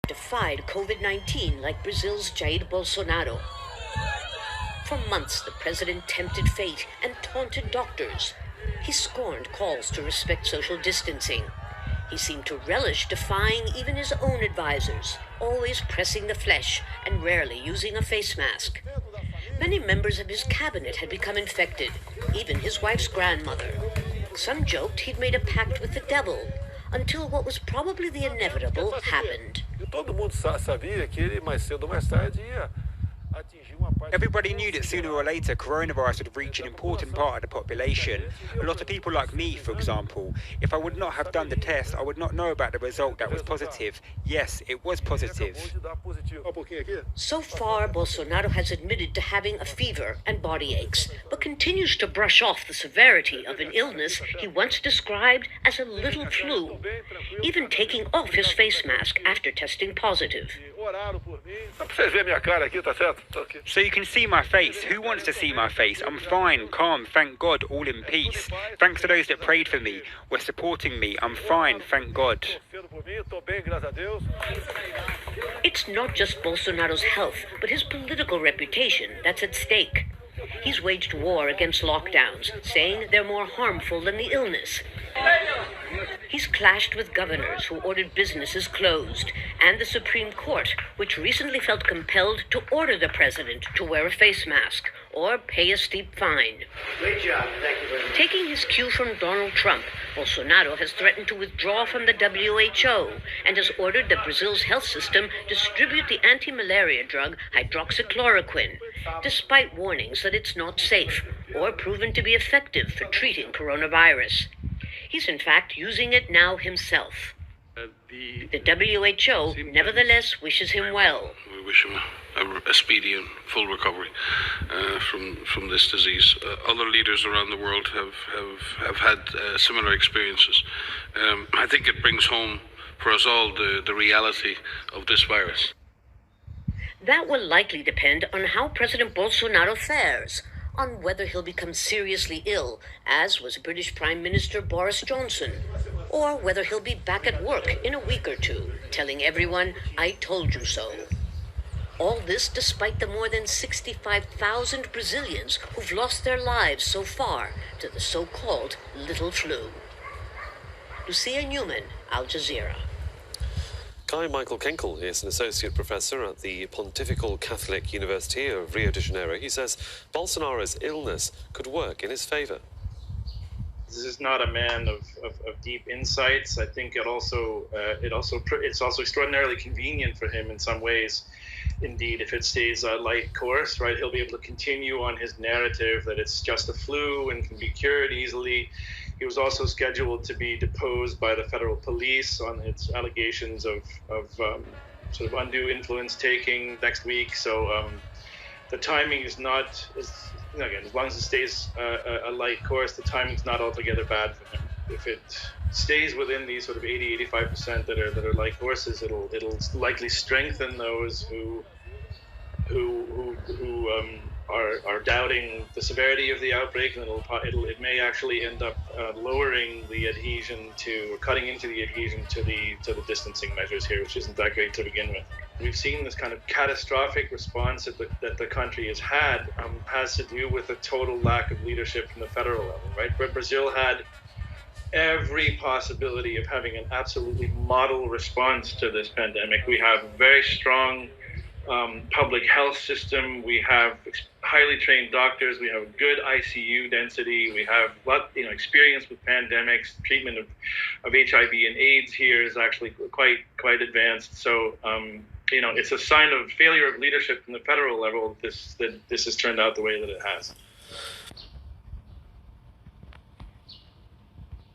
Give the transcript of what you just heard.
defied COVID-19 like Brazil's Jair Bolsonaro. For months, the president tempted fate and taunted doctors. He scorned calls to respect social distancing. He seemed to relish defying even his own advisors, always pressing the flesh and rarely using a face mask. Many members of his cabinet had become infected, even his wife's grandmother. Some joked he'd made a pact with the devil, until what was probably the inevitable happened. Everybody knew that sooner or later coronavirus would reach an important part of the population. A lot of people like me, for example, if I would not have done the test, I would not know about the result that was positive. Yes, it was positive. So far, Bolsonaro has admitted to having a fever and body aches, but continues to brush off the severity of an illness he once described as a little flu, even taking off his face mask after testing positive. So you can see my face. Who wants to see my face? I'm fine, calm, thank God, all in peace. Thanks to those that prayed for me, were supporting me. I'm fine, thank God. It's not just Bolsonaro's health, but his political reputation that's at stake. He's waged war against lockdowns, saying they're more harmful than the illness. He's clashed with governors who ordered businesses closed, and the Supreme Court, which recently felt compelled to order the president to wear a face mask or pay a steep fine. Great job. Thank you very much. Taking his cue from Donald Trump, Bolsonaro has threatened to withdraw from the WHO and has ordered that Brazil's health system distribute the anti-malaria drug hydroxychloroquine, despite warnings that it's not safe or proven to be effective for treating coronavirus. He's in fact using it now himself. The WHO nevertheless wishes him well. We wish him a speedy and full recovery from this disease. Other leaders around the world have had similar experiences. I think it brings home for us all the reality of this virus. That will likely depend on how President Bolsonaro fares, on whether he'll become seriously ill, as was British Prime Minister Boris Johnson, or whether he'll be back at work in a week or two, telling everyone, "I told you so." All this despite the more than 65,000 Brazilians who've lost their lives so far to the so-called little flu. Lucia Newman, Al Jazeera. Guy Michael Kenkel is an associate professor at the Pontifical Catholic University of Rio de Janeiro. He says Bolsonaro's illness could work in his favor. This is not a man of deep insights. I think it's also extraordinarily convenient for him in some ways. Indeed, if it stays a light course, right, he'll be able to continue on his narrative that it's just a flu and can be cured easily. He was also scheduled to be deposed by the federal police on its allegations of sort of undue influence taking next week. So the timing is not, again, as long as it stays a light course, the timing's not altogether bad for him. If it stays within these sort of 80-85% that are light courses, it'll likely strengthen those who are doubting the severity of the outbreak, and it may actually end up lowering the adhesion to, cutting into the adhesion to the distancing measures here, which isn't that great to begin with. We've seen this kind of catastrophic response that the country has had has to do with a total lack of leadership from the federal level, right? Where Brazil had every possibility of having an absolutely model response to this pandemic. We have a very strong public health system. We have highly trained doctors. We have a good ICU density. We have experience with pandemics. Treatment of HIV and AIDS here is actually quite advanced. So it's a sign of failure of leadership from the federal level that this has turned out the way that it has.